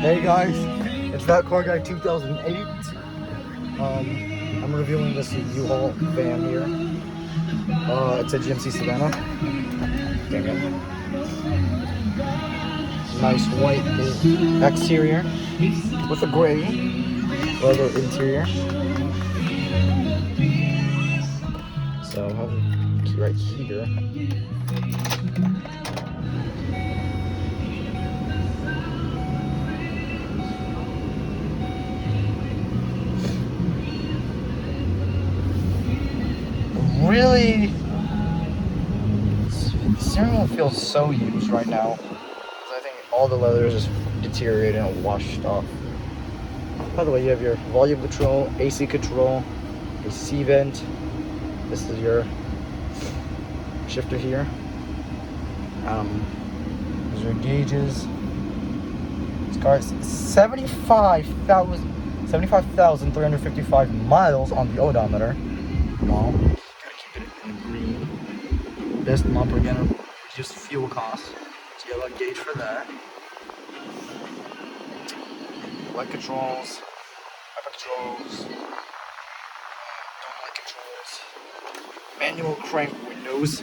Hey guys, it's that car guy 2008. I'm reviewing this U-Haul van here. It's a GMC Savana. Dang it. Nice white exterior with a gray leather interior. So I have it right here. Really, the steering wheel feels so used right now. I think all the leather is just deteriorated and washed off. By the way, you have your volume control, AC control, AC vent. This is your shifter here. These are gauges. This car is 75,355 miles on the odometer. Wow. Gotta keep it in green. Best bumper again, reduce fuel costs. So you have a gauge for that. Light controls, hyper controls, don't light controls, manual crank windows.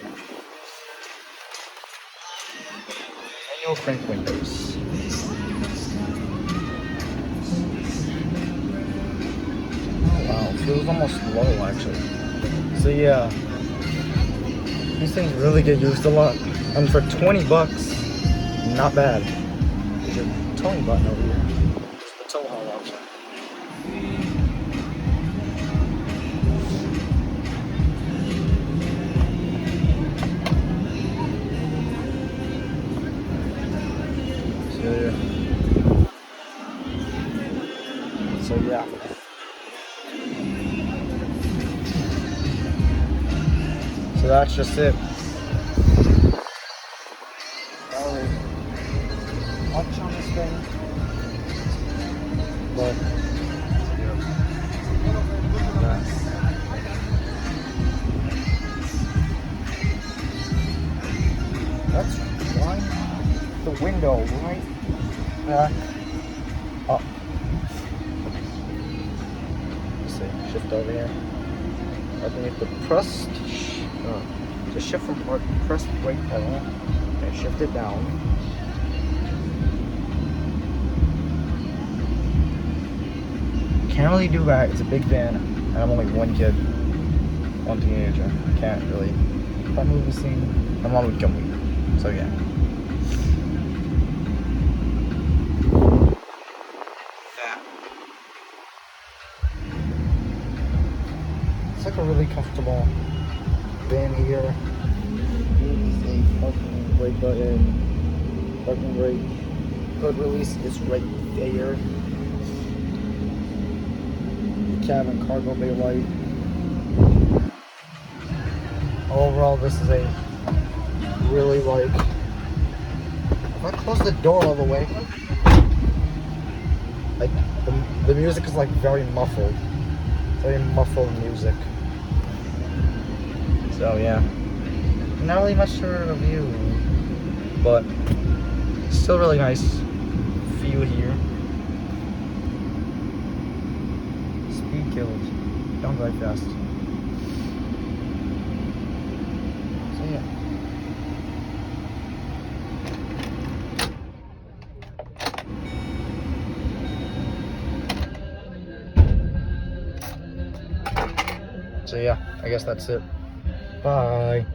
Manual crank windows. Oh wow, feels almost low actually. So yeah, these things really get used a lot, and for 20 bucks, not bad. There's your towing button over here. The tow haul option. So yeah. So that's just it. Much on this thing, but yeah. That's why the window right back up. Let's see, shift over here. Underneath the pressed, just shift from press brake pedal and shift it down. Can't really do that. It's a big van, and I'm only one kid, one teenager. I can't really. If I move the scene, my mom would kill me. So yeah. That. It's like a really comfortable van here. There's a parking brake button, parking brake. Hood release is right there. Cabin cargo bay light. Overall, this is a really like. If I close the door all the way, like the music is like very muffled. Very muffled music. So yeah, not really much to review, but still really nice view here. Speed killed. Don't drive fast. So yeah. So yeah, I guess that's it. Bye.